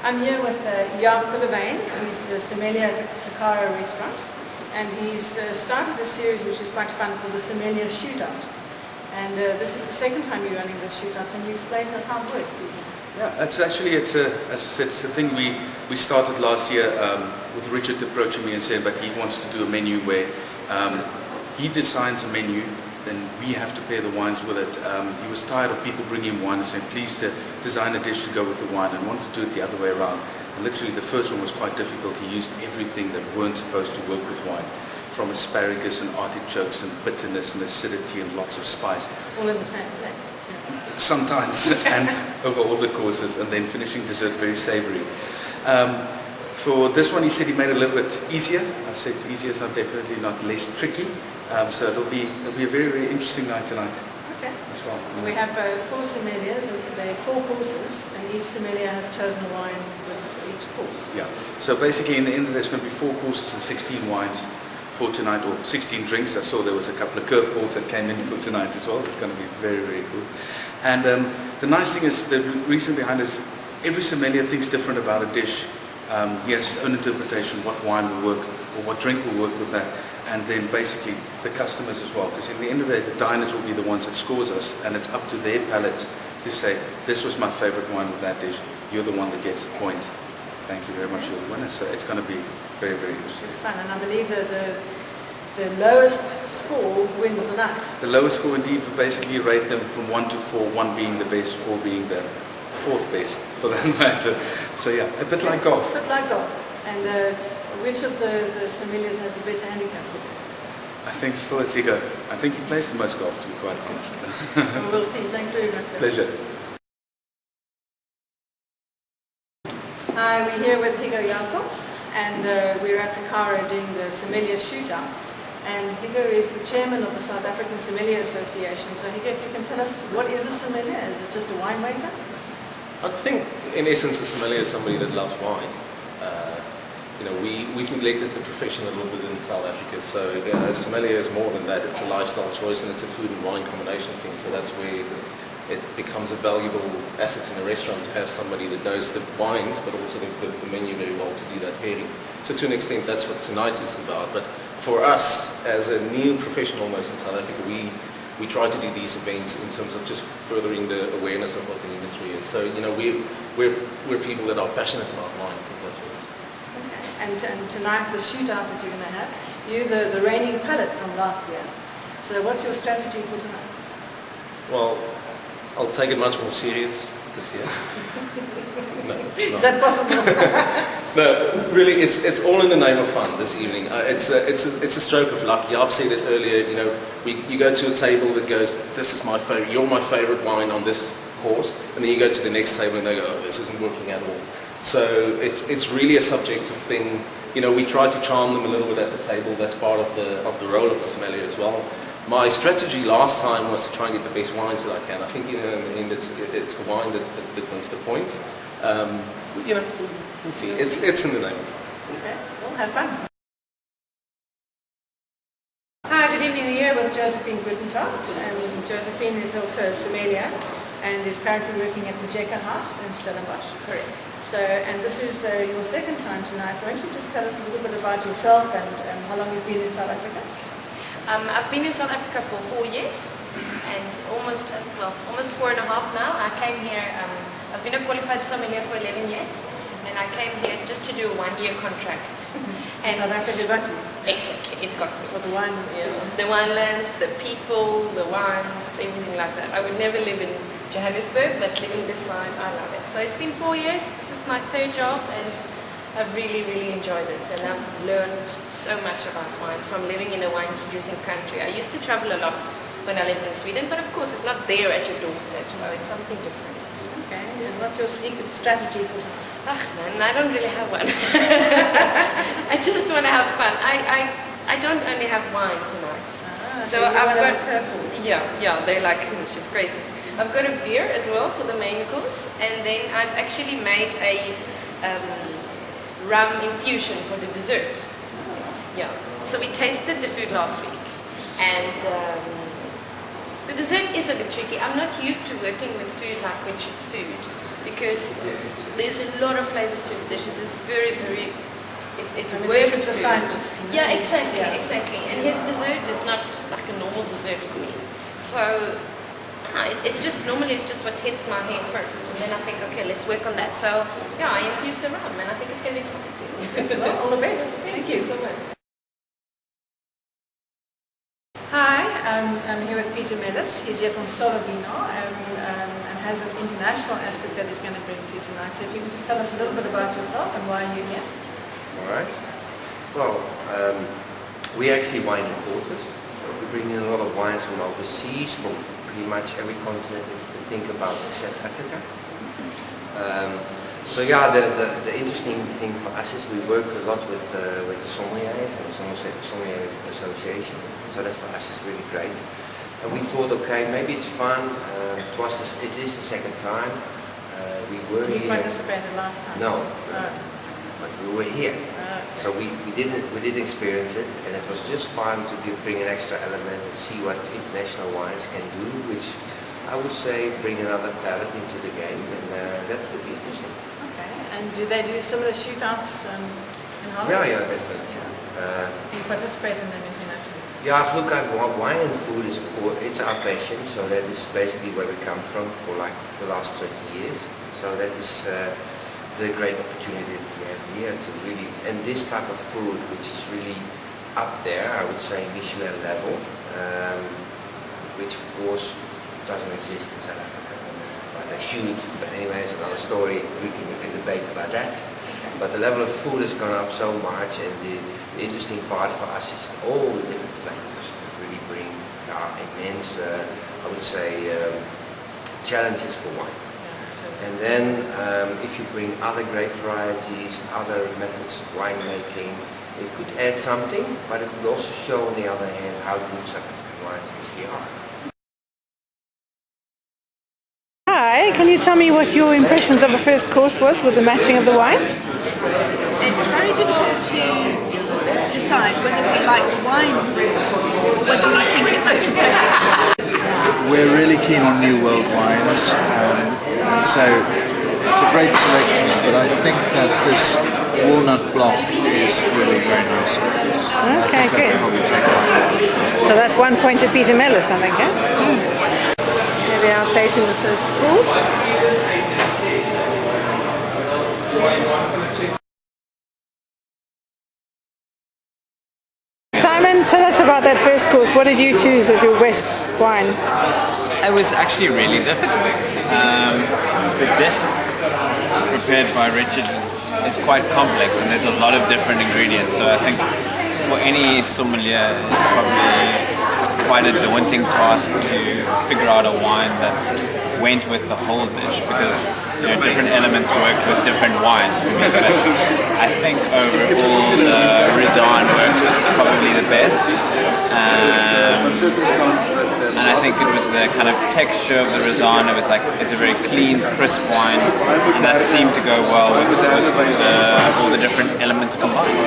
I'm here with Jaap-Henk. He's the Sommelier at Tokara restaurant, and he's started a series which is quite fun called the Sommelier Shootout. And this is the second time you're running this shootout. Can you explain to us how it works, please? Yeah, it's actually, as I said, it's a thing we started last year with Richard approaching me and saying, but he wants to do a menu where he designs a menu, then we have to pair the wines with it. He was tired of people bringing him wine and saying, please design a dish to go with the wine, and wanted to do it the other way around. And literally the first one was quite difficult. He used everything that weren't supposed to work with wine, from asparagus and artichokes and bitterness and acidity and lots of spice. All in the same plate. Sometimes, and over all the courses, and then finishing dessert very savoury. For this one, he said he made it a little bit easier. I said easier is definitely not less tricky. So it'll be a very, very interesting night tonight. Okay. As well. We have 4 sommeliers, and there are 4 courses, and each sommelier has chosen a wine with each course. Yeah. So basically, in the end, there's going to be 4 courses and 16 wines for tonight, or 16 drinks. I saw there was a couple of curveballs that came in for tonight as well. It's going to be very, very cool. And the nice thing is, the reason behind is every sommelier thinks different about a dish. He has his own interpretation, what wine will work or what drink will work with that. And then basically the customers as well, because in the end of the day, the diners will be the ones that scores us, and it's up to their palates to say, this was my favorite wine with that dish. You're the one that gets the point. Thank you very much, you're the winner. So it's going to be very, very interesting. It's fun, and I believe that the lowest score wins the night. The lowest score indeed, we basically rate them from 1 to 4, 1 being the best, 4 being the 4th best, for that matter. So yeah, a bit like golf. A bit like golf. And which of the sommeliers has the best handicap? I think still it's Higgo. I think he plays the most golf, to be quite honest. Well, we'll see. Thanks very much. Pleasure. Hi, we're here with Higgo Jacobs, and we're at Tokara doing the Sommelier Shootout. And Higgo is the chairman of the South African Sommelier Association. So Higgo, if you can tell us, what is a sommelier? Is it just a wine waiter? I think, in essence, a sommelier is somebody that loves wine. We've neglected the profession a little bit in South Africa, so a sommelier is more than that. It's a lifestyle choice, and it's a food and wine combination thing, so that's where it becomes a valuable asset in a restaurant to have somebody that knows the wines, but also the menu very well to do that pairing. So to an extent, that's what tonight is about. But for us, as a new profession almost in South Africa, we try to do these events in terms of just furthering the awareness of what the industry is. So, we're people that are passionate about wine. I think that's what it is. Okay. And tonight, the shootout that you're going to have, you're the reigning palate from last year. So what's your strategy for tonight? Well, I'll take it much more serious this year. No, is that possible? No, really, it's all in the name of fun this evening. It's a stroke of luck. Jaap said it earlier. You go to a table that goes, this is my favorite. You're my favorite wine on this course, and then you go to the next table and they go, oh, this isn't working at all. So it's really a subjective thing. We try to charm them a little bit at the table. That's part of the role of the sommelier as well. My strategy last time was to try and get the best wines that I can. I think in the end it's the wine that wins the point. We'll see. It's in the name of fun. Okay, well, have fun. Hi, good evening. We're here with Josephine Gutentoft, and Josephine is also a sommelier and is currently working at Majeka House in Stellenbosch. Correct. So, and this is your second time tonight. Why don't you just tell us a little bit about yourself and how long you've been in South Africa? I've been in South Africa for 4 years, and almost 4.5 now. I came here, I've been a qualified sommelier for 11 years, and I came here just to do a 1-year contract. And South Africa got you. Exactly, it got me. For the wine, the winelands, the people, the wines, everything like that. I would never live in Johannesburg, but living this side, I love it. So it's been 4 years. This is my 3rd job, and I've really, really enjoyed it, and I've learned so much about wine from living in a wine-producing country. I used to travel a lot when I lived in Sweden, but of course it's not there at your doorstep, so it's something different. Okay, and what's your secret strategy for tonight? Man, I don't really have one. I just want to have fun. I don't only have wine tonight. So I've got purples. Yeah, they're like, she's crazy. I've got a beer as well for the main course, and then I've actually made a rum infusion for the dessert. Yeah. So we tasted the food last week, and the dessert is a bit tricky. I'm not used to working with food like Richard's food. because there's a lot of flavors to his dishes. It's very, very, it's I mean, work it's a food. scientist. You know? Yeah, exactly, Yeah. exactly. And his dessert is not like a normal dessert for me. So it's just, normally it's just what hits my head first. And then I think, okay, let's work on that. So yeah, I infused the rum and I think it's going to be exciting. Well, all the best. Thank you so much. Hi, I'm here with Peter Melis. He's here from Sommelier and has an international aspect that he's going to bring to you tonight. So if you can just tell us a little bit about yourself and why you're here. All right. Well, we're actually wine importers. We bring in a lot of wines from overseas, from pretty much every continent that you can think about except Africa. So yeah, the interesting thing for us is we work a lot with the Sommeliers and the Sommelier Association. So that for us is really great. And we thought, okay, maybe it's fun. It is the second time. We were You here. participated last time? No, Oh. but we were here. Okay. So we did experience it, and it was just fun to bring an extra element and see what international wines can do, which I would say bring another palette into the game, and that would be interesting. Okay. And do they do similar shootouts in Holland? Yeah, definitely. Do you participate in them internationally? Yeah, look, wine and food it's our passion, so that is basically where we come from for like the last 20 years. So that is the great opportunity that we have here to really, and this type of food, which is really up there, I would say Michelin level, which of course doesn't exist in South Africa, but they should. But anyway, it's another story. We can debate about that. But the level of food has gone up so much, and the interesting part for us is all the different flavors that really bring immense, I would say, challenges for wine. And then if you bring other grape varieties, other methods of winemaking, it could add something, but it could also show on the other hand how good South African wines actually are. Hi, can you tell me what your impressions of the first course was with the matching of the wines? It's very difficult to decide whether we like the wine or whether we think it matches best. We're really keen on New World wines, and so it's a great selection, but I think that this walnut block is really very nice. Okay, good. Probably take one. So that's 1 point to Peter Melis, I think, eh? Here we are plating the first course. Simon, tell us about that first course. What did you choose as your best wine? It was actually really difficult. The dish prepared by Richard is quite complex, and there's a lot of different ingredients. So I think for any sommelier, it's probably quite a daunting task to figure out a wine that went with the whole dish, because different elements work with different wines for me. But I think overall the Rizan works probably the best. And I think it was the kind of texture of the Rizan. It's a very clean, crisp wine, and that seemed to go well with all the different elements combined.